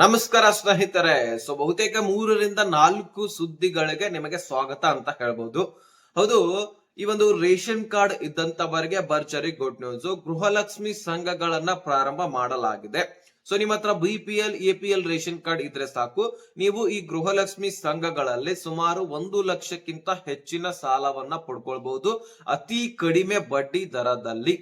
ನಮಸ್ಕಾರ ಸ್ನೇಹಿತರೆ. ಬಹುತೇಕ 3 ರಿಂದ 4 ಸುದ್ದಿಗಳಿಗೆ ನಿಮಗೆ ಸ್ವಾಗತ ಅಂತ ಹೇಳ್ಬಹುದು. ಹೌದು, ಈ ಒಂದು ರೇಷನ್ ಕಾರ್ಡ್ ಇದ್ದಂತವರಿಗೆ ಭರ್ಜರಿ ಗುಡ್ ನ್ಯೂಸ್. ಗೃಹಲಕ್ಷ್ಮಿ ಸಂಘಗಳನ್ನ ಪ್ರಾರಂಭ ಮಾಡಲಾಗಿದೆ. ನಿಮ್ಮ ಹತ್ರ BPL APL ರೇಷನ್ ಕಾರ್ಡ್ ಇದ್ರೆ ಸಾಕು, ನೀವು ಈ ಗೃಹಲಕ್ಷ್ಮಿ ಸಂಘಗಳಲ್ಲಿ ಸುಮಾರು 1 ಲಕ್ಷಕ್ಕಿಂತ ಹೆಚ್ಚಿನ ಸಾಲವನ್ನ ಪಡ್ಕೊಳ್ಬಹುದು ಅತಿ ಕಡಿಮೆ ಬಡ್ಡಿ ದರದಲ್ಲಿ.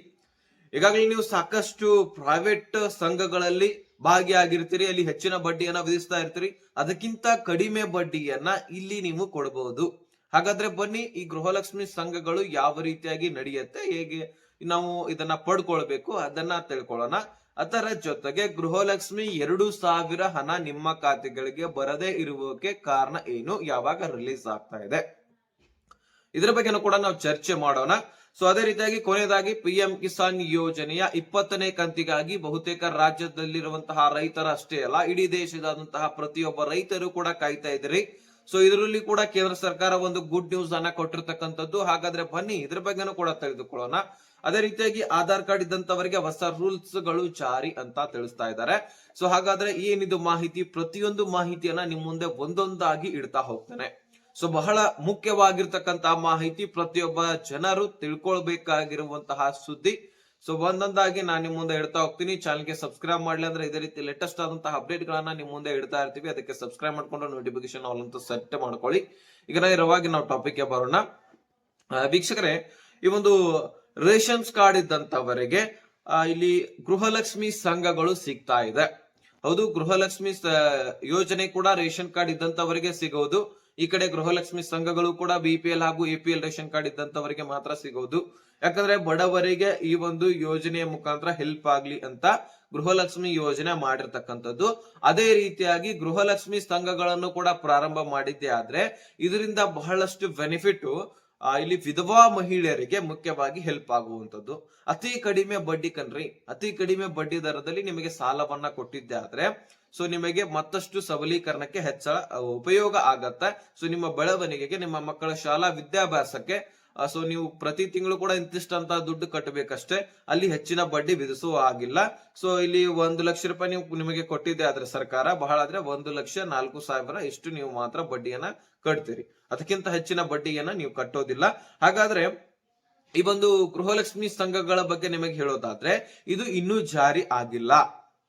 ಈಗಾಗಲೇ ನೀವು ಸಾಕಷ್ಟು ಪ್ರೈವೇಟ್ ಸಂಘಗಳಲ್ಲಿ ಭಾಗಿಯಾಗಿರ್ತೀರಿ, ಅಲ್ಲಿ ಹೆಚ್ಚಿನ ಬಡ್ಡಿಯನ್ನ ವಿಧಿಸ್ತಾ ಇರ್ತೀರಿ. ಅದಕ್ಕಿಂತ ಕಡಿಮೆ ಬಡ್ಡಿಯನ್ನ ಇಲ್ಲಿ ನೀವು ಕೊಡಬಹುದು. ಹಾಗಾದ್ರೆ ಬನ್ನಿ, ಈ ಗೃಹಲಕ್ಷ್ಮಿ ಸಂಘಗಳು ಯಾವ ರೀತಿಯಾಗಿ ನಡೆಯುತ್ತೆ, ಹೇಗೆ ನಾವು ಇದನ್ನ ಪಡ್ಕೊಳ್ಬೇಕು ಅದನ್ನ ತಿಳ್ಕೊಳ್ಳೋಣ. ಅದರ ಜೊತೆಗೆ ಗೃಹಲಕ್ಷ್ಮಿ 2,000 ಹಣ ನಿಮ್ಮ ಖಾತೆಗಳಿಗೆ ಬರದೇ ಇರುವುದಕ್ಕೆ ಕಾರಣ ಏನು, ಯಾವಾಗ ರಿಲೀಸ್ ಆಗ್ತಾ ಇದೆ, ಇದರ ಬಗ್ಗೆನೂ ಕೂಡ ನಾವು ಚರ್ಚೆ ಮಾಡೋಣ. ಅದೇ ರೀತಿಯಾಗಿ ಕೊನೆಯದಾಗಿ PM ಕಿಸಾನ್ ಯೋಜನೆಯ 20ನೇ ಕಂತಿಗಾಗಿ ಬಹುತೇಕ ರಾಜ್ಯದಲ್ಲಿರುವಂತಹ ರೈತರ ಅಷ್ಟೇ ಅಲ್ಲ, ಇಡೀ ದೇಶದಾದಂತಹ ಪ್ರತಿಯೊಬ್ಬ ರೈತರು ಕೂಡ ಕಾಯ್ತಾ ಇದ್ರಿ. ಇದರಲ್ಲಿ ಕೂಡ ಕೇಂದ್ರ ಸರ್ಕಾರ ಒಂದು ಗುಡ್ ನ್ಯೂಸ್ ಅನ್ನ ಕೊಟ್ಟಿರ್ತಕ್ಕಂಥದ್ದು. ಹಾಗಾದ್ರೆ ಬನ್ನಿ, ಇದ್ರ ಬಗ್ಗೆನೂ ಕೂಡ ತಿಳಿದುಕೊಳ್ಳೋಣ. ಅದೇ ರೀತಿಯಾಗಿ ಆಧಾರ್ ಕಾರ್ಡ್ ಇದ್ದಂತವರಿಗೆ ಹೊಸ ರೂಲ್ಸ್ ಗಳು ಜಾರಿ ಅಂತ ತಿಳಿಸ್ತಾ ಇದ್ದಾರೆ. ಹಾಗಾದ್ರೆ ಏನಿದು ಮಾಹಿತಿ, ಪ್ರತಿಯೊಂದು ಮಾಹಿತಿಯನ್ನ ನಿಮ್ ಮುಂದೆ ಒಂದೊಂದಾಗಿ ಇಡ್ತಾ ಹೋಗ್ತಾನೆ. ಬಹಳ ಮುಖ್ಯವಾಗಿರ್ತಕ್ಕಂತಹ ಮಾಹಿತಿ, ಪ್ರತಿಯೊಬ್ಬ ಜನರು ತಿಳ್ಕೊಳ್ಬೇಕಾಗಿರುವಂತಹ ಸುದ್ದಿ. ಒಂದೊಂದಾಗಿ ನಾನು ನಿಮ್ ಮುಂದೆ ಇಡ್ತಾ ಹೋಗ್ತೀನಿ. ಚಾನಲ್ಗೆ ಸಬ್ಸ್ಕ್ರೈಬ್ ಮಾಡ್ಲಿ ಅಂದ್ರೆ ಇದೇ ರೀತಿ ಲೇಟೆಸ್ಟ್ ಆದಂತಹ ಅಪ್ಡೇಟ್ ಗಳನ್ನ ನಿಮ್ ಮುಂದೆ ಇಡ್ತಾ ಇರ್ತೀವಿ. ಅದಕ್ಕೆ ಸಬ್ಸ್ಕ್ರೈಬ್ ಮಾಡ್ಕೊಂಡು ನೋಟಿಫಿಕೇಶನ್ ಆಲ್ ಅಂತ ಸೆಟ್ ಮಾಡ್ಕೊಳ್ಳಿ. ಈಗ ನೇರವಾಗಿ ನಾವು ಟಾಪಿಕ್ ಗೆ ಬರೋಣ. ವೀಕ್ಷಕರೇ, ಈ ಒಂದು ರೇಷನ್ಸ್ ಕಾರ್ಡ್ ಇದ್ದಂತವರಿಗೆ ಇಲ್ಲಿ ಗೃಹಲಕ್ಷ್ಮಿ ಸಂಘಗಳು ಸಿಗ್ತಾ ಇದೆ. ಹೌದು, ಗೃಹಲಕ್ಷ್ಮಿ ಯೋಜನೆ ಕೂಡ ರೇಷನ್ ಕಾರ್ಡ್ ಇದ್ದಂತವರಿಗೆ ಸಿಗೋದು. ಈ ಕಡೆ ಗೃಹಲಕ್ಷ್ಮಿ ಸಂಘಗಳು ಕೂಡ BPL ಹಾಗೂ APL ರೇಷನ್ ಕಾರ್ಡ್ ಇದ್ದಂತವರಿಗೆ ಮಾತ್ರ ಸಿಗೋದು. ಯಾಕಂದ್ರೆ ಬಡವರಿಗೆ ಈ ಒಂದು ಯೋಜನೆಯ ಮುಖಾಂತರ ಹೆಲ್ಪ್ ಆಗ್ಲಿ ಅಂತ ಗೃಹಲಕ್ಷ್ಮಿ ಯೋಜನೆ ಮಾಡಿರ್ತಕ್ಕಂಥದ್ದು. ಅದೇ ರೀತಿಯಾಗಿ ಗೃಹಲಕ್ಷ್ಮಿ ಸಂಘಗಳನ್ನು ಕೂಡ ಪ್ರಾರಂಭ ಮಾಡಿದ್ದೆ ಆದ್ರೆ ಇದರಿಂದ ಬಹಳಷ್ಟು ಬೆನಿಫಿಟ್ ಇಲ್ಲಿ ವಿಧವಾ ಮಹಿಳೆಯರಿಗೆ ಮುಖ್ಯವಾಗಿ ಹೆಲ್ಪ್ ಆಗುವಂತದ್ದು. ಅತಿ ಕಡಿಮೆ ಬಡ್ಡಿ ಕಣ್ರಿ, ಅತಿ ಕಡಿಮೆ ಬಡ್ಡಿ ದರದಲ್ಲಿ ನಿಮಗೆ ಸಾಲವನ್ನ ಕೊಟ್ಟಿದ್ದೆ ಆದ್ರೆ ನಿಮಗೆ ಮತ್ತಷ್ಟು ಸಬಲೀಕರಣಕ್ಕೆ ಹೆಚ್ಚಳ ಉಪಯೋಗ ಆಗತ್ತೆ. ನಿಮ್ಮ ಬೆಳವಣಿಗೆಗೆ, ನಿಮ್ಮ ಮಕ್ಕಳ ಶಾಲಾ ವಿದ್ಯಾಭ್ಯಾಸಕ್ಕೆ ನೀವು ಪ್ರತಿ ತಿಂಗಳು ಕೂಡ ಇಂತಿಷ್ಟಂತ ದುಡ್ಡು ಕಟ್ಟಬೇಕಷ್ಟೇ, ಅಲ್ಲಿ ಹೆಚ್ಚಿನ ಬಡ್ಡಿ ವಿಧಿಸುವ ಆಗಿಲ್ಲ. ಇಲ್ಲಿ 1 ಲಕ್ಷ ರೂಪಾಯಿ ನೀವು ನಿಮಗೆ ಕೊಟ್ಟಿದ್ದೆ ಆದ್ರೆ ಸರ್ಕಾರ, ಬಹಳ ಆದ್ರೆ 1,04,000 ಇಷ್ಟು ನೀವು ಮಾತ್ರ ಬಡ್ಡಿಯನ್ನ ಕಟ್ತೀರಿ. ಅದಕ್ಕಿಂತ ಹೆಚ್ಚಿನ ಬಡ್ಡಿಯನ್ನ ನೀವು ಕಟ್ಟೋದಿಲ್ಲ. ಹಾಗಾದ್ರೆ ಈ ಒಂದು ಗೃಹಲಕ್ಷ್ಮಿ ಸಂಘಗಳ ಬಗ್ಗೆ ನಿಮಗೆ ಹೇಳೋದಾದ್ರೆ ಇದು ಇನ್ನೂ ಜಾರಿ ಆಗಿಲ್ಲ.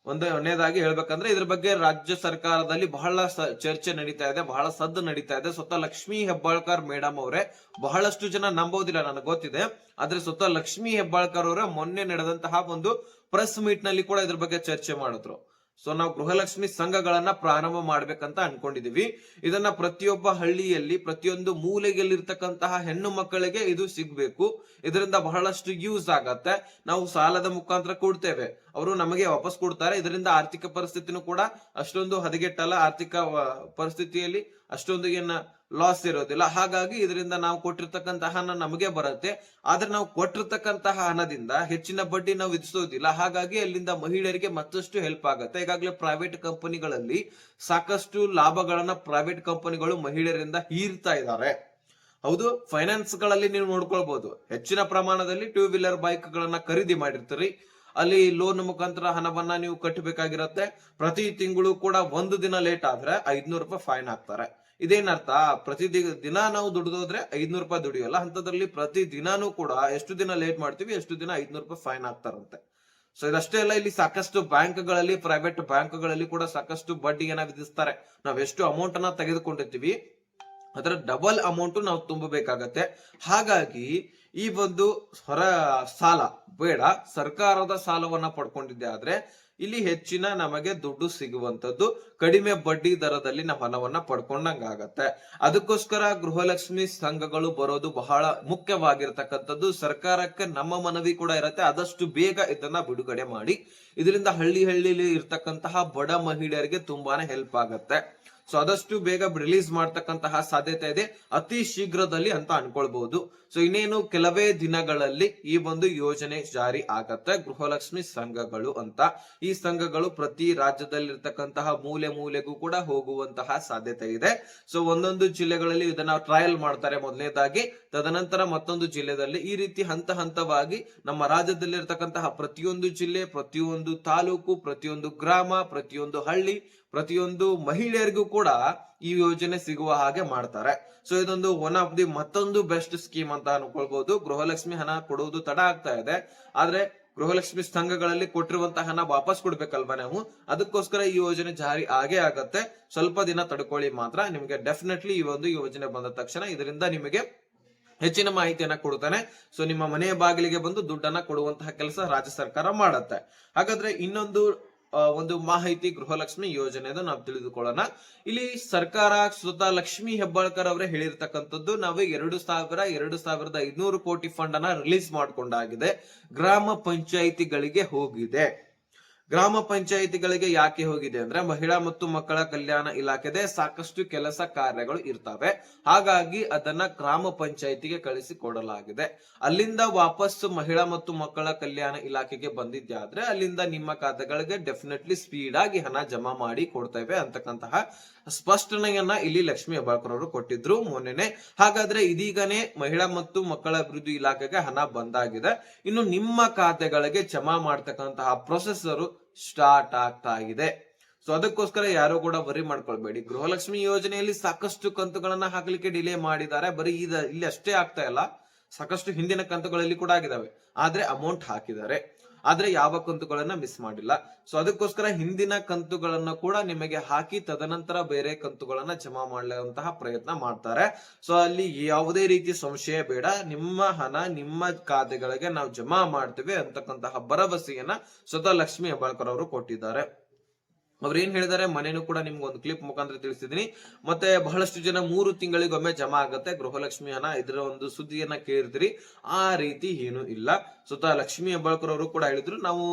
ಒಂದನೇದಾಗಿ ಹೇಳ್ಬೇಕಂದ್ರೆ ಇದ್ರ ಬಗ್ಗೆ ರಾಜ್ಯ ಸರ್ಕಾರದಲ್ಲಿ ಬಹಳ ಚರ್ಚೆ ನಡೀತಾ ಇದೆ, ಬಹಳ ಸದ್ದು ನಡೀತಾ ಇದೆ. ಸ್ವತಃ ಲಕ್ಷ್ಮೀ ಹೆಬ್ಬಾಳ್ಕರ್ ಮೇಡಮ್ ಅವರೇ, ಬಹಳಷ್ಟು ಜನ ನಂಬೋದಿಲ್ಲ, ನನಗೆ ಗೊತ್ತಿದೆ, ಆದ್ರೆ ಸ್ವತಃ ಲಕ್ಷ್ಮೀ ಹೆಬ್ಬಾಳ್ಕರ್ ಅವರ ಮೊನ್ನೆ ನಡೆದಂತಹ ಒಂದು ಪ್ರೆಸ್ ಮೀಟ್ ನಲ್ಲಿ ಕೂಡ ಇದ್ರ ಬಗ್ಗೆ ಚರ್ಚೆ ಮಾಡಿದ್ರು. ನಾವು ಗೃಹಲಕ್ಷ್ಮಿ ಸಂಘಗಳನ್ನ ಪ್ರಾರಂಭ ಮಾಡ್ಬೇಕಂತ ಅನ್ಕೊಂಡಿದೀವಿ. ಇದನ್ನ ಪ್ರತಿಯೊಬ್ಬ ಹಳ್ಳಿಯಲ್ಲಿ, ಪ್ರತಿಯೊಂದು ಮೂಲೆಯಲ್ಲಿರ್ತಕ್ಕಂತಹ ಹೆಣ್ಣು ಮಕ್ಕಳಿಗೆ ಇದು ಸಿಗ್ಬೇಕು. ಇದರಿಂದ ಬಹಳಷ್ಟು ಯೂಸ್ ಆಗತ್ತೆ. ನಾವು ಸಾಲದ ಮುಖಾಂತರ ಕೊಡ್ತೇವೆ, ಅವರು ನಮಗೆ ವಾಪಸ್ ಕೊಡ್ತಾರೆ. ಇದರಿಂದ ಆರ್ಥಿಕ ಪರಿಸ್ಥಿತಿನೂ ಕೂಡ ಅಷ್ಟೊಂದು ಹದಗೆಟ್ಟಲ್ಲ, ಆರ್ಥಿಕ ಪರಿಸ್ಥಿತಿಯಲ್ಲಿ ಅಷ್ಟೊಂದು ಏನ ಲಾಸ್ ಇರೋದಿಲ್ಲ. ಹಾಗಾಗಿ ಇದರಿಂದ ನಾವು ಕೊಟ್ಟಿರ್ತಕ್ಕಂತಹ ಹಣ ನಮಗೆ ಬರುತ್ತೆ. ಆದ್ರೆ ನಾವು ಕೊಟ್ಟಿರ್ತಕ್ಕಂತಹ ಹಣದಿಂದ ಹೆಚ್ಚಿನ ಬಡ್ಡಿ ನಾವು ವಿಧಿಸೋದಿಲ್ಲ. ಹಾಗಾಗಿ ಅಲ್ಲಿಂದ ಮಹಿಳೆಯರಿಗೆ ಮತ್ತಷ್ಟು ಹೆಲ್ಪ್ ಆಗುತ್ತೆ. ಈಗಾಗಲೇ ಪ್ರೈವೇಟ್ ಕಂಪನಿಗಳಲ್ಲಿ ಸಾಕಷ್ಟು ಲಾಭಗಳನ್ನ ಪ್ರೈವೇಟ್ ಕಂಪನಿಗಳು ಮಹಿಳೆಯರಿಂದ ಹೀರ್ತಾ ಇದ್ದಾರೆ. ಹೌದು, ಫೈನಾನ್ಸ್ ಗಳಲ್ಲಿ ನೀವು ನೋಡ್ಕೊಳ್ಬಹುದು, ಹೆಚ್ಚಿನ ಪ್ರಮಾಣದಲ್ಲಿ 2 ವೀಲರ್ ಬೈಕ್ ಗಳನ್ನ ಖರೀದಿ ಮಾಡಿರ್ತೀರಿ. ಅಲ್ಲಿ ಲೋನ್ ಮುಖಾಂತರ ಹಣವನ್ನ ನೀವು ಕಟ್ಟಬೇಕಾಗಿರತ್ತೆ. ಪ್ರತಿ ತಿಂಗಳು ಕೂಡ 1 ದಿನ ಲೇಟ್ ಆದ್ರೆ 500 ರೂಪಾಯಿ ಫೈನ್ ಹಾಕ್ತಾರೆ. ಇದೇನರ್ಥ, ಪ್ರತಿ ದಿನ ನಾವು ದುಡಿದೋದ್ರೆ 500 ರೂಪಾಯಿ ದುಡಿಯಲ್ಲ, ಅಂತದ್ರಲ್ಲಿ ಪ್ರತಿ ದಿನಾನು ಕೂಡ ಎಷ್ಟು ದಿನ ಲೇಟ್ ಮಾಡ್ತೀವಿ ಎಷ್ಟು ದಿನ 500 ರೂಪಾಯಿ ಫೈನ್ ಹಾಕ್ತಾರಂತೆ. ಇದಷ್ಟೇ ಅಲ್ಲ, ಇಲ್ಲಿ ಸಾಕಷ್ಟು ಬ್ಯಾಂಕ್ಗಳಲ್ಲಿ, ಪ್ರೈವೇಟ್ ಬ್ಯಾಂಕ್ಗಳಲ್ಲಿ ಕೂಡ ಸಾಕಷ್ಟು ಬಡ್ಡಿಯನ್ನ ವಿಧಿಸ್ತಾರೆ. ನಾವ್ ಎಷ್ಟು ಅಮೌಂಟ್ ಅನ್ನ ತೆಗೆದುಕೊಂಡಿರ್ತೀವಿ ಅದರ ಡಬಲ್ ಅಮೌಂಟ್ ನಾವು ತುಂಬಬೇಕಾಗತ್ತೆ. ಹಾಗಾಗಿ ಈ ಒಂದು ಹೊರ ಸಾಲ ಬೇಡ, ಸರ್ಕಾರದ ಸಾಲವನ್ನ ಪಡ್ಕೊಂಡಿದ್ದೆ ಆದ್ರೆ ಇಲ್ಲಿ ಹೆಚ್ಚಿನ ನಮಗೆ ದುಡ್ಡು ಸಿಗುವಂತದ್ದು, ಕಡಿಮೆ ಬಡ್ಡಿ ದರದಲ್ಲಿ ನಾವು ಹಣವನ್ನ ಪಡ್ಕೊಂಡಂಗಾಗತ್ತೆ. ಅದಕ್ಕೋಸ್ಕರ ಗೃಹಲಕ್ಷ್ಮಿ ಸಂಘಗಳು ಬರೋದು ಬಹಳ ಮುಖ್ಯವಾಗಿರ್ತಕ್ಕಂಥದ್ದು. ಸರ್ಕಾರಕ್ಕೆ ನಮ್ಮ ಮನವಿ ಕೂಡ ಇರುತ್ತೆ, ಆದಷ್ಟು ಬೇಗ ಇದನ್ನ ಬಿಡುಗಡೆ ಮಾಡಿ. ಇದರಿಂದ ಹಳ್ಳಿಲಿ ಇರ್ತಕ್ಕಂತಹ ಬಡ ಮಹಿಳೆಯರಿಗೆ ತುಂಬಾನೇ ಹೆಲ್ಪ್ ಆಗತ್ತೆ. ಆದಷ್ಟು ಬೇಗ ರಿಲೀಸ್ ಮಾಡ್ತಕ್ಕಂತಹ ಸಾಧ್ಯತೆ ಇದೆ, ಅತಿ ಶೀಘ್ರದಲ್ಲಿ ಅಂತ ಅನ್ಕೊಳ್ಬಹುದು. ಇನ್ನೇನು ಕೆಲವೇ ದಿನಗಳಲ್ಲಿ ಈ ಒಂದು ಯೋಜನೆ ಜಾರಿ ಆಗತ್ತೆ, ಗೃಹಲಕ್ಷ್ಮಿ ಸಂಘಗಳು ಅಂತ. ಈ ಸಂಘಗಳು ಪ್ರತಿ ರಾಜ್ಯದಲ್ಲಿರ್ತಕ್ಕಂತಹ ಮೂಲೆಗೂ ಕೂಡ ಹೋಗುವಂತಹ ಸಾಧ್ಯತೆ ಇದೆ. ಒಂದೊಂದು ಜಿಲ್ಲೆಗಳಲ್ಲಿ ಇದನ್ನ ಟ್ರಯಲ್ ಮಾಡ್ತಾರೆ. ಮೊದಲನೇದಾಗಿ ತದನಂತರ ಮತ್ತೊಂದು ಜಿಲ್ಲೆಯಲ್ಲಿ, ಈ ರೀತಿ ಹಂತ ಹಂತವಾಗಿ ನಮ್ಮ ರಾಜ್ಯದಲ್ಲಿರ್ತಕ್ಕಂತಹ ಪ್ರತಿಯೊಂದು ಜಿಲ್ಲೆ, ಪ್ರತಿಯೊಂದು ತಾಲೂಕು, ಪ್ರತಿಯೊಂದು ಗ್ರಾಮ, ಪ್ರತಿಯೊಂದು ಹಳ್ಳಿ, ಪ್ರತಿಯೊಂದು ಮಹಿಳೆಯರಿಗೂ ಕೂಡ ಈ ಯೋಜನೆ ಸಿಗುವ ಹಾಗೆ ಮಾಡ್ತಾರೆ. ಸೊ ಇದೊಂದು ಒನ್ ಆಫ್ ದಿ ಮತ್ತೊಂದು ಬೆಸ್ಟ್ ಸ್ಕೀಮ್ ಅಂತ ಅನ್ಕೊಳ್ಬಹುದು. ಗೃಹಲಕ್ಷ್ಮಿ ಹಣ ಕೊಡುವುದು ತಡ ಆಗ್ತಾ ಇದೆ, ಆದ್ರೆ ಗೃಹಲಕ್ಷ್ಮಿ ಸಂಘಗಳಲ್ಲಿ ಕೊಟ್ಟಿರುವಂತಹ ಹಣ ವಾಪಸ್ ಕೊಡ್ಬೇಕಲ್ವಾ ನಾವು, ಅದಕ್ಕೋಸ್ಕರ ಈ ಯೋಜನೆ ಜಾರಿ ಆಗೇ ಆಗತ್ತೆ. ಸ್ವಲ್ಪ ದಿನ ತಡ್ಕೊಳ್ಳಿ ಮಾತ್ರ, ನಿಮಗೆ ಡೆಫಿನೆಟ್ಲಿ ಈ ಒಂದು ಯೋಜನೆ ಬಂದ ತಕ್ಷಣ ಇದರಿಂದ ನಿಮಗೆ ಹೆಚ್ಚಿನ ಮಾಹಿತಿಯನ್ನ ಕೊಡ್ತಾನೆ. ಸೊ ನಿಮ್ಮ ಮನೆಯ ಬಾಗಿಲಿಗೆ ಬಂದು ದುಡ್ಡನ್ನ ಕೊಡುವಂತಹ ಕೆಲಸ ರಾಜ್ಯ ಸರ್ಕಾರ ಮಾಡತ್ತೆ. ಹಾಗಾದ್ರೆ ಇನ್ನೊಂದು ಒಂದು ಮಾಹಿತಿ ಗೃಹಲಕ್ಷ್ಮಿ ಯೋಜನೆದು ನಾವು ತಿಳಿದುಕೊಳ್ಳೋಣ. ಇಲ್ಲಿ ಸರ್ಕಾರ ಸ್ವತಃ ಲಕ್ಷ್ಮಿ ಹೆಬ್ಬಾಳ್ಕರ್ ಅವರೇ ಹೇಳಿರ್ತಕ್ಕಂಥದ್ದು, ನಾವು 2,500 ಕೋಟಿ ಫಂಡ್ ಅನ್ನ ರಿಲೀಸ್ ಮಾಡಿಕೊಂಡಾಗಿದೆ, ಗ್ರಾಮ ಪಂಚಾಯಿತಿಗಳಿಗೆ ಹೋಗಿದೆ. ಗ್ರಾಮ ಪಂಚಾಯಿತಿಗಳಿಗೆ ಯಾಕೆ ಹೋಗಿದೆ ಅಂದ್ರೆ, ಮಹಿಳಾ ಮತ್ತು ಮಕ್ಕಳ ಕಲ್ಯಾಣ ಇಲಾಖೆದೆ ಸಾಕಷ್ಟು ಕೆಲಸ ಕಾರ್ಯಗಳು ಇರ್ತವೆ, ಹಾಗಾಗಿ ಅದನ್ನ ಗ್ರಾಮ ಪಂಚಾಯಿತಿಗೆ ಕಳಿಸಿ ಕೊಡಲಾಗಿದೆ. ಅಲ್ಲಿಂದ ವಾಪಸ್ ಮಹಿಳಾ ಮತ್ತು ಮಕ್ಕಳ ಕಲ್ಯಾಣ ಇಲಾಖೆಗೆ ಬಂದಿದ್ದಾದ್ರೆ ಅಲ್ಲಿಂದ ನಿಮ್ಮ ಖಾತೆಗಳಿಗೆ ಡೆಫಿನೆಟ್ಲಿ ಸ್ಪೀಡ್ ಆಗಿ ಹಣ ಜಮಾ ಮಾಡಿ ಕೊಡ್ತೇವೆ ಅಂತಕ್ಕಂತಹ ಸ್ಪಷ್ಟನೆಯನ್ನ ಇಲ್ಲಿ ಲಕ್ಷ್ಮಿ ಹೆಬ್ಬಾಳ್ಕರ್ ಅವರು ಕೊಟ್ಟಿದ್ರು ಮೊನ್ನೆನೆ. ಹಾಗಾದ್ರೆ ಇದೀಗನೇ ಮಹಿಳಾ ಮತ್ತು ಮಕ್ಕಳ ಅಭಿವೃದ್ಧಿ ಇಲಾಖೆಗೆ ಹಣ ಬಂದಾಗಿದೆ, ಇನ್ನು ನಿಮ್ಮ ಖಾತೆಗಳಿಗೆ ಜಮಾ ಮಾಡ್ತಕ್ಕಂತಹ ಪ್ರೊಸೆಸರ್ ಸ್ಟಾರ್ಟ್ ಆಗ್ತಾ ಇದೆ. ಸೊ ಅದಕ್ಕೋಸ್ಕರ ಯಾರು ಕೂಡ ವರಿ ಮಾಡ್ಕೊಳ್ಬೇಡಿ. ಗೃಹಲಕ್ಷ್ಮಿ ಯೋಜನೆಯಲ್ಲಿ ಸಾಕಷ್ಟು ಕಂತುಗಳನ್ನ ಹಾಕ್ಲಿಕ್ಕೆ ಡಿಲೇ ಮಾಡಿದ್ದಾರೆ, ಬರೀ ಇಲ್ಲಿ ಅಷ್ಟೇ ಆಗ್ತಾ ಇಲ್ಲ, ಸಾಕಷ್ಟು ಹಿಂದಿನ ಕಂತುಗಳಲ್ಲಿ ಕೂಡ ಆಗಿದಾವೆ, ಆದ್ರೆ ಅಮೌಂಟ್ ಹಾಕಿದ್ದಾರೆ, ಆದ್ರೆ ಯಾವ ಕಂತುಗಳನ್ನ ಮಿಸ್ ಮಾಡಿಲ್ಲ. ಸೊ ಅದಕ್ಕೋಸ್ಕರ ಹಿಂದಿನ ಕಂತುಗಳನ್ನ ಕೂಡ ನಿಮಗೆ ಹಾಕಿ ತದನಂತರ ಬೇರೆ ಕಂತುಗಳನ್ನ ಜಮಾ ಮಾಡುವಂತಹ ಪ್ರಯತ್ನ ಮಾಡ್ತಾರೆ. ಸೊ ಅಲ್ಲಿ ಯಾವುದೇ ರೀತಿ ಸಂಶಯ ಬೇಡ, ನಿಮ್ಮ ಹಣ ನಿಮ್ಮ ಖಾತೆಗಳಿಗೆ ನಾವು ಜಮಾ ಮಾಡ್ತೇವೆ ಅಂತಕ್ಕಂತಹ ಭರವಸೆಯನ್ನ ಸ್ವತಃ ಲಕ್ಷ್ಮಿ ಹೆಬ್ಬಾಳ್ಕರ್ ಅವರು ಕೊಟ್ಟಿದ್ದಾರೆ. ಅವ್ರು ಏನ್ ಹೇಳಿದಾರೆ ಮನೇನು ಕೂಡ ನಿಮ್ಗೆ ಒಂದು ಕ್ಲಿಪ್ ಮುಖಾಂತರ ತಿಳಿಸಿದೀನಿ. ಮತ್ತೆ ಬಹಳಷ್ಟು ಜನ 3 ತಿಂಗಳಿಗೊಮ್ಮೆ ಜಮಾ ಆಗುತ್ತೆ ಗೃಹಲಕ್ಷ್ಮಿ ಹಣ, ಇದರ ಒಂದು ಸುದ್ದಿಯನ್ನ ಕೇಳಿದ್ರಿ, ಆ ರೀತಿ ಏನು ಇಲ್ಲ. ಸ್ವತಃ ಲಕ್ಷ್ಮಿ ಹೆಬ್ಬಾಳ್ಕರ್ ಅವರು ಕೂಡ ಹೇಳಿದ್ರು, ನಾವು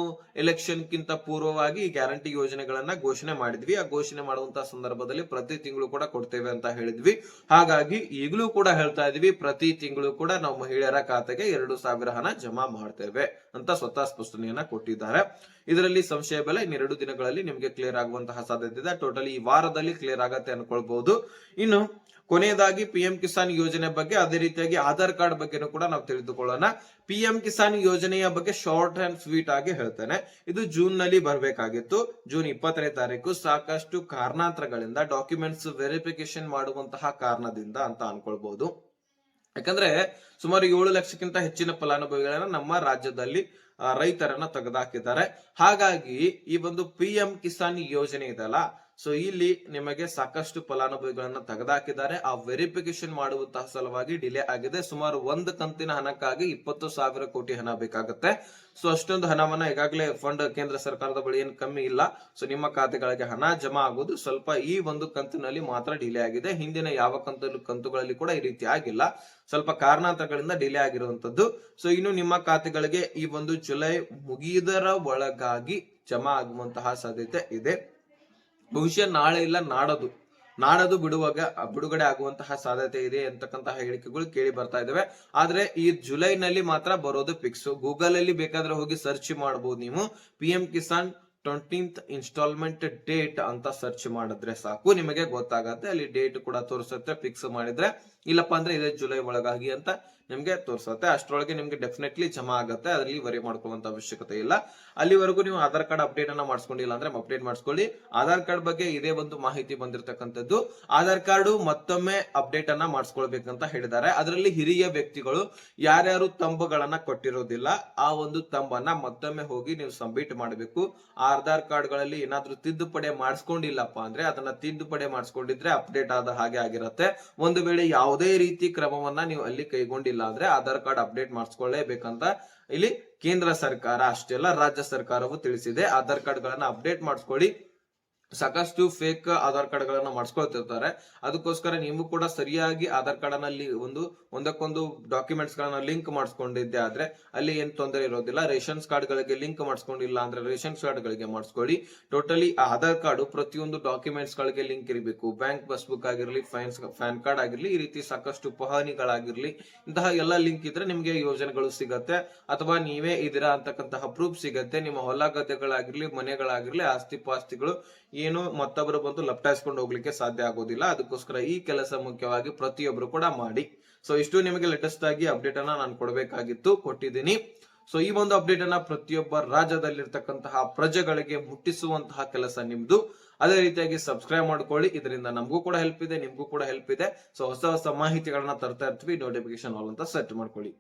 ಎಲೆಕ್ಷನ್ ಗಿಂತ ಪೂರ್ವವಾಗಿ ಗ್ಯಾರಂಟಿ ಯೋಜನೆಗಳನ್ನ ಘೋಷಣೆ ಮಾಡಿದ್ವಿ, ಆ ಘೋಷಣೆ ಮಾಡುವಂತಹ ಸಂದರ್ಭದಲ್ಲಿ ಪ್ರತಿ ತಿಂಗಳು ಕೂಡ ಕೊಡ್ತೇವೆ ಅಂತ ಹೇಳಿದ್ವಿ, ಹಾಗಾಗಿ ಈಗಲೂ ಕೂಡ ಹೇಳ್ತಾ ಇದೀವಿ, ಪ್ರತಿ ತಿಂಗಳು ಕೂಡ ನಾವು ಮಹಿಳೆಯರ ಖಾತೆಗೆ 2,000 ಹಣ ಜಮಾ ಮಾಡ್ತೇವೆ ಅಂತ ಸ್ವತಃ ಸ್ಪಷ್ಟನೆಯನ್ನ ಕೊಟ್ಟಿದ್ದಾರೆ. ಇದರಲ್ಲಿ ಸಂಶಯ ಬೆಲೆ ಇನ್ನೆರಡು ದಿನಗಳಲ್ಲಿ ನಿಮಗೆ ಕ್ಲಿಯರ್ ಆಗುವಂತಹ ಸಾಧ್ಯತೆ ಇದೆ, ಟೋಟಲಿ ಈ ವಾರದಲ್ಲಿ ಕ್ಲಿಯರ್ ಆಗತ್ತೆ ಅನ್ಕೊಳ್ಬಹುದು. ಇನ್ನು ಕೊನೆಯದಾಗಿ ಪಿಎಂ ಕಿಸಾನ್ ಯೋಜನೆ ಬಗ್ಗೆ, ಅದೇ ರೀತಿಯಾಗಿ ಆಧಾರ್ ಕಾರ್ಡ್ ಬಗ್ಗೆನೂ ಕೂಡ ನಾವು ತಿಳಿದುಕೊಳ್ಳೋಣ. ಪಿಎಂ ಕಿಸಾನ್ ಯೋಜನೆಯ ಬಗ್ಗೆ ಶಾರ್ಟ್ ಅಂಡ್ ಸ್ವೀಟ್ ಆಗಿ ಹೇಳ್ತೇನೆ. ಇದು ಜೂನ್ ನಲ್ಲಿ ಬರಬೇಕಾಗಿತ್ತು, ಜೂನ್ 20ನೇ ತಾರೀಕು ಸಾಕಷ್ಟು ಕಾರಣಾಂತರಗಳಿಂದ, ಡಾಕ್ಯುಮೆಂಟ್ಸ್ ವೆರಿಫಿಕೇಶನ್ ಮಾಡುವಂತಹ ಕಾರಣದಿಂದ ಅಂತ ಅನ್ಕೊಳ್ಬಹುದು. ಯಾಕಂದ್ರೆ ಸುಮಾರು 7 ಲಕ್ಷಕ್ಕಿಂತ ಹೆಚ್ಚಿನ ಫಲಾನುಭವಿಗಳನ್ನ ನಮ್ಮ ರಾಜ್ಯದಲ್ಲಿ ರೈತರನ್ನ ತೆಗೆದುಹಾಕಿದ್ದಾರೆ. ಹಾಗಾಗಿ ಈ ಒಂದು ಪಿಎಂ ಕಿಸಾನ್ ಯೋಜನೆ ಇದೆಲ್ಲ, ಸೊ ಇಲ್ಲಿ ನಿಮಗೆ ಸಾಕಷ್ಟು ಫಲಾನುಭವಿಗಳನ್ನ ತೆಗೆದುಹಾಕಿದ್ದಾರೆ. ಆ ವೆರಿಫಿಕೇಶನ್ ಮಾಡುವಂತಹ ಸಲುವಾಗಿ ಡಿಲೇ ಆಗಿದೆ. ಸುಮಾರು ಒಂದು ಕಂತಿನ ಹಣಕ್ಕಾಗಿ 20,000 ಕೋಟಿ ಹಣ ಬೇಕಾಗುತ್ತೆ. ಸೊ ಅಷ್ಟೊಂದು ಹಣವನ್ನ ಈಗಾಗಲೇ ಫಂಡ್ ಕೇಂದ್ರ ಸರ್ಕಾರದ ಬಳಿ ಏನು ಕಮ್ಮಿ ಇಲ್ಲ. ಸೊ ನಿಮ್ಮ ಖಾತೆಗಳಿಗೆ ಹಣ ಜಮಾ ಆಗುವುದು ಸ್ವಲ್ಪ ಈ ಒಂದು ಕಂತಿನಲ್ಲಿ ಮಾತ್ರ ಡಿಲೇ ಆಗಿದೆ. ಹಿಂದಿನ ಯಾವ ಕಂತುಗಳಲ್ಲಿ ಕೂಡ ಈ ರೀತಿ ಆಗಿಲ್ಲ, ಸ್ವಲ್ಪ ಕಾರಣಾಂತರಗಳಿಂದ ಡಿಲೇ ಆಗಿರುವಂತದ್ದು. ಸೊ ಇನ್ನು ನಿಮ್ಮ ಖಾತೆಗಳಿಗೆ ಈ ಒಂದು ಜುಲೈ ಮುಗಿಯುವುದರ ಒಳಗಾಗಿ ಜಮಾ ಆಗುವಂತಹ ಸಾಧ್ಯತೆ ಇದೆ. ಬಹುಶಃ ನಾಳೆ ಇಲ್ಲ ನಾಡದು ಬಿಡುಗಡೆ ಆಗುವಂತಹ ಸಾಧ್ಯತೆ ಇದೆ ಅಂತಕ್ಕಂತಹ ಹೇಳಿಕೆಗಳು ಕೇಳಿ ಬರ್ತಾ ಇದಾವೆ. ಆದ್ರೆ ಈ ಜುಲೈನಲ್ಲಿ ಮಾತ್ರ ಬರೋದು ಫಿಕ್ಸ್. ಗೂಗಲ್ ಅಲ್ಲಿ ಬೇಕಾದ್ರೆ ಹೋಗಿ ಸರ್ಚ್ ಮಾಡಬಹುದು ನೀವು, PM Kisan 20th instalment date ಅಂತ ಸರ್ಚ್ ಮಾಡಿದ್ರೆ ಸಾಕು, ನಿಮಗೆ ಗೊತ್ತಾಗತ್ತೆ. ಅಲ್ಲಿ ಡೇಟ್ ಕೂಡ ತೋರಿಸುತ್ತೆ, ಫಿಕ್ಸ್ ಮಾಡಿದ್ರೆ. ಇಲ್ಲಪ್ಪ ಅಂದ್ರೆ ಇದೇ ಜುಲೈ ಒಳಗಾಗಿ ಅಂತ ನಿಮ್ಗೆ ತೋರಿಸುತ್ತೆ. ಅಷ್ಟರೊಳಗೆ ನಿಮ್ಗೆ ಡೆಫಿನೆಟ್ಲಿ ಜಮಾ ಆಗುತ್ತೆ, ಅದರಲ್ಲಿ ವರಿ ಮಾಡ್ಕೊಳ್ಳುವಂತ ಅವಶ್ಯಕತೆ ಇಲ್ಲ. ಅಲ್ಲಿವರೆಗೂ ನೀವು ಆಧಾರ್ ಕಾರ್ಡ್ ಅಪ್ಡೇಟ್ ಅನ್ನ ಮಾಡಿಸ್ಕೊಂಡಿಲ್ಲ ಅಂದ್ರೆ ಅಪ್ಡೇಟ್ ಮಾಡಿಸ್ಕೊಳ್ಳಿ. ಆಧಾರ್ ಕಾರ್ಡ್ ಬಗ್ಗೆ ಇದೇ ಒಂದು ಮಾಹಿತಿ ಬಂದಿರತಕ್ಕಂಥದ್ದು. ಆಧಾರ್ ಕಾರ್ಡ್ ಮತ್ತೊಮ್ಮೆ ಅಪ್ಡೇಟ್ ಅನ್ನ ಮಾಡಿಸ್ಕೊಳ್ಬೇಕಂತ ಹೇಳಿದ್ದಾರೆ. ಅದರಲ್ಲಿ ಹಿರಿಯ ವ್ಯಕ್ತಿಗಳು ಯಾರ್ಯಾರು ತಂಬುಗಳನ್ನ ಕೊಟ್ಟಿರೋದಿಲ್ಲ, ಆ ಒಂದು ತಂಬನ್ನ ಮತ್ತೊಮ್ಮೆ ಹೋಗಿ ನೀವು ಸಬ್ಮಿಟ್ ಮಾಡಬೇಕು. ಆಧಾರ್ ಕಾರ್ಡ್ ಗಳಲ್ಲಿ ಏನಾದ್ರೂ ತಿದ್ದುಪಡಿ ಮಾಡಿಸ್ಕೊಂಡಿಲ್ಲಪ್ಪ ಅಂದ್ರೆ ಅದನ್ನ ತಿದ್ದುಪಡಿ ಮಾಡಿಸ್ಕೊಂಡಿದ್ರೆ ಅಪ್ಡೇಟ್ ಆದ ಹಾಗೆ ಆಗಿರುತ್ತೆ. ಒಂದು ವೇಳೆ ಯಾವುದೇ ರೀತಿ ಕ್ರಮವನ್ನ ನೀವು ಅಲ್ಲಿ ಕೈಗೊಂಡಿಲ್ಲ ಅಂದ್ರೆ ಆಧಾರ್ ಕಾರ್ಡ್ ಅಪ್ಡೇಟ್ ಮಾಡಿಸ್ಕೊಳ್ಳೇಬೇಕಂತ ಇಲ್ಲಿ ಕೇಂದ್ರ ಸರ್ಕಾರ ಅಷ್ಟೇ ಅಲ್ಲ ರಾಜ್ಯ ಸರ್ಕಾರವು ತಿಳಿಸಿದೆ. ಆಧಾರ್ ಕಾರ್ಡ್ ಗಳನ್ನ ಅಪ್ಡೇಟ್ ಮಾಡಿಸ್ಕೊಳ್ಳಿ. ಸಾಕಷ್ಟು ಫೇಕ್ ಆಧಾರ್ ಕಾರ್ಡ್ ಗಳನ್ನ ಮಾಡಿಸ್ಕೊಳ್ತಿರ್ತಾರೆ, ಅದಕ್ಕೋಸ್ಕರ ನೀವು ಕೂಡ ಸರಿಯಾಗಿ ಆಧಾರ್ ಕಾರ್ಡ್ ನಲ್ಲಿ ಒಂದಕ್ಕೊಂದು ಡಾಕ್ಯುಮೆಂಟ್ಸ್ ಗಳನ್ನ ಲಿಂಕ್ ಮಾಡಿಸ್ಕೊಂಡಿದ್ದೆ ಆದ್ರೆ ಅಲ್ಲಿ ಏನ್ ತೊಂದರೆ ಇರೋದಿಲ್ಲ. ರೇಷನ್ಸ್ ಕಾರ್ಡ್ ಗಳಿಗೆ ಲಿಂಕ್ ಮಾಡಿಸ್ಕೊಂಡಿಲ್ಲ ಅಂದ್ರೆ ರೇಷನ್ಸ್ ಕಾರ್ಡ್ ಗಳಿಗೆ ಮಾಡಿಸ್ಕೊಳ್ಳಿ. ಟೋಟಲಿ ಆಧಾರ್ ಕಾರ್ಡ್ ಪ್ರತಿಯೊಂದು ಡಾಕ್ಯುಮೆಂಟ್ಸ್ ಗಳಿಗೆ ಲಿಂಕ್ ಇರಬೇಕು. ಬ್ಯಾಂಕ್ ಪಾಸ್ಬುಕ್ ಆಗಿರ್ಲಿ, ಫ್ಯಾನ್ ಕಾರ್ಡ್ ಆಗಿರ್ಲಿ, ಈ ರೀತಿ ಸಾಕಷ್ಟು ಪಹಣಿಗಳಾಗಿರ್ಲಿ, ಇಂತಹ ಎಲ್ಲ ಲಿಂಕ್ ಇದ್ರೆ ನಿಮ್ಗೆ ಯೋಜನೆಗಳು ಸಿಗತ್ತೆ, ಅಥವಾ ನೀವೇ ಇದೀರಾ ಅಂತಕ್ಕಂತಹ ಪ್ರೂಫ್ ಸಿಗತ್ತೆ. ನಿಮ್ಮ ಹೊಲ ಗದ್ದೆಗಳಾಗಿರ್ಲಿ, ಮನೆಗಳಾಗಿರ್ಲಿ, ಆಸ್ತಿ ಪಾಸ್ತಿಗಳು ಏನು ಮತ್ತೊಬ್ಬರು ಬಂದು ಲಪ್ಟಾಯಿಸ್ಕೊಂಡು ಹೋಗ್ಲಿಕ್ಕೆ ಸಾಧ್ಯ ಆಗೋದಿಲ್ಲ. ಅದಕ್ಕೋಸ್ಕರ ಈ ಕೆಲಸ ಮುಖ್ಯವಾಗಿ ಪ್ರತಿಯೊಬ್ರು ಕೂಡ ಮಾಡಿ. ಸೊ ಇಷ್ಟು ನಿಮಗೆ ಲೇಟೆಸ್ಟ್ ಆಗಿ ಅಪ್ಡೇಟ್ ಅನ್ನ ನಾನು ಕೊಡಬೇಕಾಗಿತ್ತು, ಕೊಟ್ಟಿದ್ದೀನಿ. ಸೊ ಈ ಒಂದು ಅಪ್ಡೇಟ್ ಅನ್ನ ಪ್ರತಿಯೊಬ್ಬ ರಾಜ್ಯದಲ್ಲಿರ್ತಕ್ಕಂತಹ ಪ್ರಜೆಗಳಿಗೆ ಮುಟ್ಟಿಸುವಂತಹ ಕೆಲಸ ನಿಮ್ದು. ಅದೇ ರೀತಿಯಾಗಿ ಸಬ್ಸ್ಕ್ರೈಬ್ ಮಾಡ್ಕೊಳ್ಳಿ, ಇದರಿಂದ ನಮಗೂ ಕೂಡ ಹೆಲ್ಪ್ ಇದೆ, ನಿಮ್ಗೂ ಕೂಡ ಹೆಲ್ಪ್ ಇದೆ. ಸೊ ಹೊಸ ಹೊಸ ಮಾಹಿತಿಗಳನ್ನ ತರ್ತಾ ಇರ್ತೀವಿ, ನೋಟಿಫಿಕೇಶನ್ ಆಲ್ ಅಂತ ಸೆಟ್ ಮಾಡ್ಕೊಳ್ಳಿ.